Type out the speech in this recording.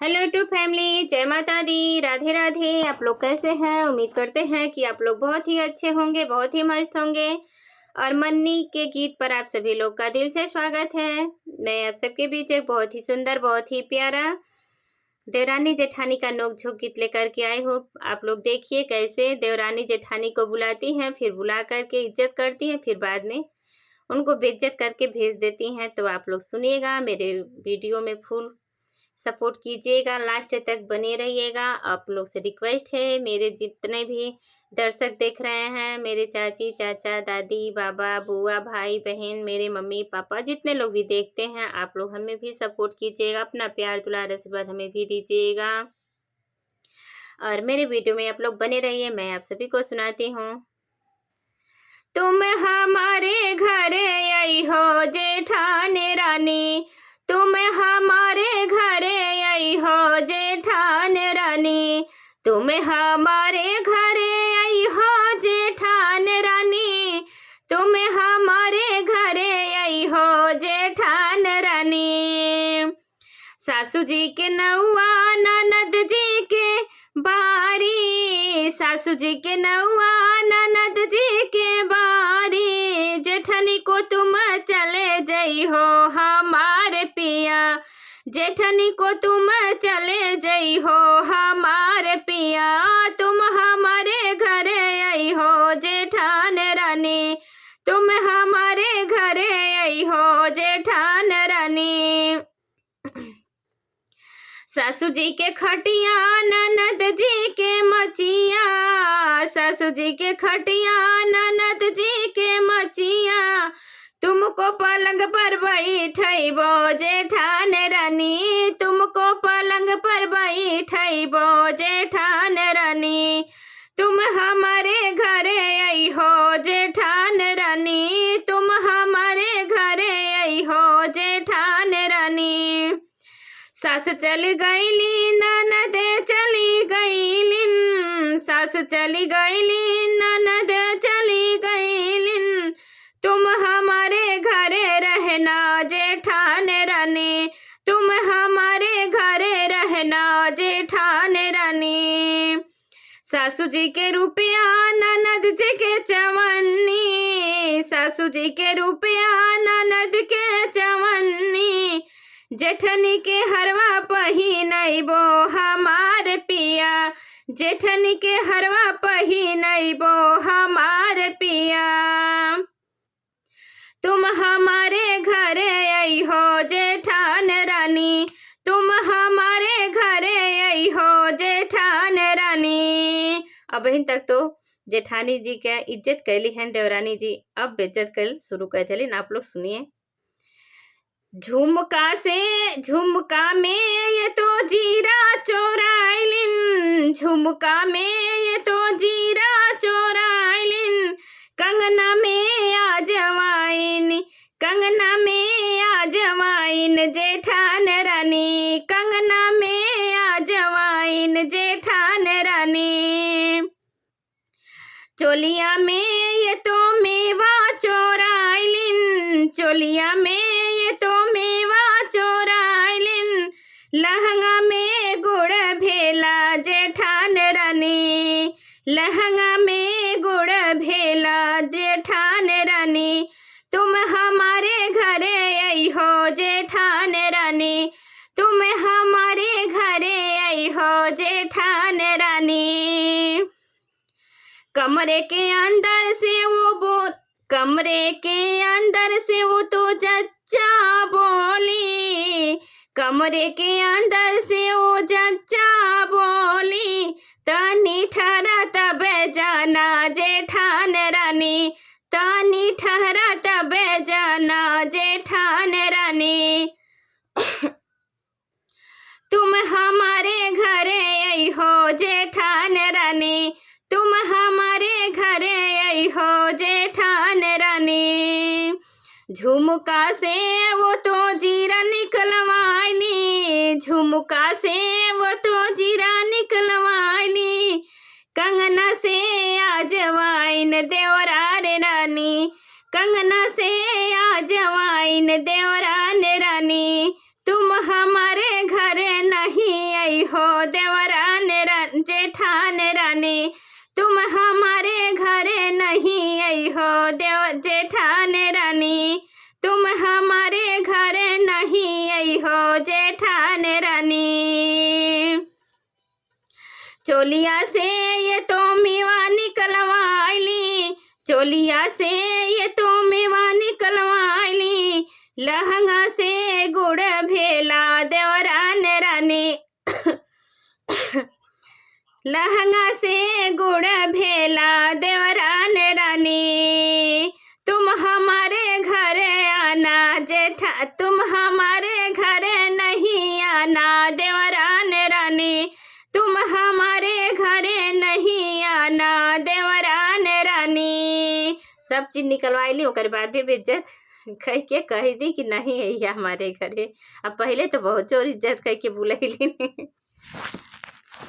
Hello two family, जय माता दी, राधे राधे। आप लोग कैसे हैं? उम्मीद करते हैं कि आप लोग बहुत ही अच्छे होंगे, बहुत ही मस्त होंगे। और मन्नी के गीत पर आप सभी लोग का दिल से स्वागत है। मैं आप सबके बीच एक बहुत ही सुंदर, बहुत ही प्यारा देवरानी जेठानी का नोक-झोंक गीत लेकर के आई हूँ। आप लोग देखिए कैसे देवरानी जेठानी को बुलाती हैं, फिर बुला करके इज्जत करती हैं, फिर बाद में उनको बेइज्जत करके भेज देती हैं। तो आप लोग सुनिएगा, मेरे वीडियो में फुल सपोर्ट कीजिएगा, लास्ट तक बने रहिएगा। आप लोग से रिक्वेस्ट है, मेरे जितने भी दर्शक देख रहे हैं, मेरे चाची चाचा दादी बाबा बुआ भाई बहन, मेरे मम्मी पापा, जितने लोग भी देखते हैं, आप लोग हमें भी सपोर्ट कीजिएगा, अपना प्यार दुलार आशीर्वाद हमें भी दीजिएगा। और मेरे वीडियो में आप लोग बने रहिए। मैं आप सभी को सुनाती हूँ। तुम हमारे घर आई हो जेठानी रानी, तुम हमारे घर आई हो जेठानी रानी, तुम हमारे घर आई हो जेठानी रानी, तुम हमारे घर आई हो जेठानी रानी। सासू जी के नौआ ननद जी के बारी, सासू जी के नौआ ननद जी के बारी, जेठनी को तुम चले जई हो हमारे पिया, जेठनी को तुम चले जई हो हमारे पिया, तुम हमारे घर आई हो जेठानी रानी, तुम हमारे घर आई हो जेठानी रानी। सासू जी के खटिया ननद जी के मचिया, सासू जी के खटिया ननद जी के मचिया, तुमको पलंग पर बैठैबो जेठानी रानी, तुमको पलंग पर बैठैबो जेठानी रानी, तुम हमारे घर आई हो जेठानी रानी, तुम हमारे घर आई हो जेठानी रानी। सास चल गईली ननद चली गईलिन, सास चली गईली ननद चली गईलिन, तुम हमारे घर रहना जेठानी रानी, तुम हमारे घर रहना जेठानी रानी। सासू जी के रुपया ननद जी के चवन्नी, सासू जी के रुपया ननद के चवन्नी, जेठनी के हरवा पहिनैबो हमार पिया, जेठनी के हरवा पहिनैबो हमार पिया, तुम हमारे घर आई हो जेठानी रानी, तुम हमारे घर आई हो जेठानी रानी। अब बहन तक तो जेठानी जी के इज्जत कैली हैं देवरानी जी, अब बेइज्जत कर शुरू कर दिली। आप लोग सुनिए। झुमका से झुमका में ये तो जीरा चोराइलिन, झुमका में ये तो जीरा चोराइलिन, कंगना में आजवाइन, कंगना में आजवाइन जेठानी रानी, कंगना में आजवाइन जेठानी रानी। चोलिया में ये तो मेवा चोराइलिन, चोलिया में ये तो मेवा चोराइलिन, लहंगा में गुड़ भेला जेठानी रानी, लहंगा में गुड़ भेला जेठानी रानी, तुम हमारे घर आई हो जेठानी रानी, तुम हमारे घर आई हो जेठानी रानी। कमरे के अंदर से कमरे के अंदर से वो तो जच्चा बोली, कमरे के अंदर से वो जच्चा बोली, तनी ठहरा तब जाना जेठानी रानी, तनी ठहरा तब जाना जेठानी रानी। तुम हमारे घर आई हो जेठानी रानी, तुम हमारे घर आई हो जेठानी रानी। झुमका से वो तो जीरा निकलवाली, झुमका से वो तो जीरा निकलवाली, कंगना से आजवाइन देवरानी रानी, कंगना से आजवाइन देवरानी रानी, तुम हमारे घर नहीं हो देवरान जेठान रानी, तुम हमारे घरे नहीं आई हो जेठान रानी, तुम हमारे घरे नहीं आई हो जेठान रानी। चोलिया से ये तो मेवा निकलवाइली, चोलिया से ये तो मेवा निकलवाइली, लहंगा से गुड़ भेला देवरान रानी, लहंगा से गुड़ भेला देवरान रानी, तुम हमारे घरे आना जेठा, तुम हमारे घरे नहीं आना देवरान रानी, तुम हमारे घरे नहीं आना देवरान रानी। सब चीज़ निकलवाइली, ओकर बाद भी इज्जत कह के कह दी कि नहीं है हमारे घरे। अब पहले तो बहुत जोर इज्जत कह के बुलैली।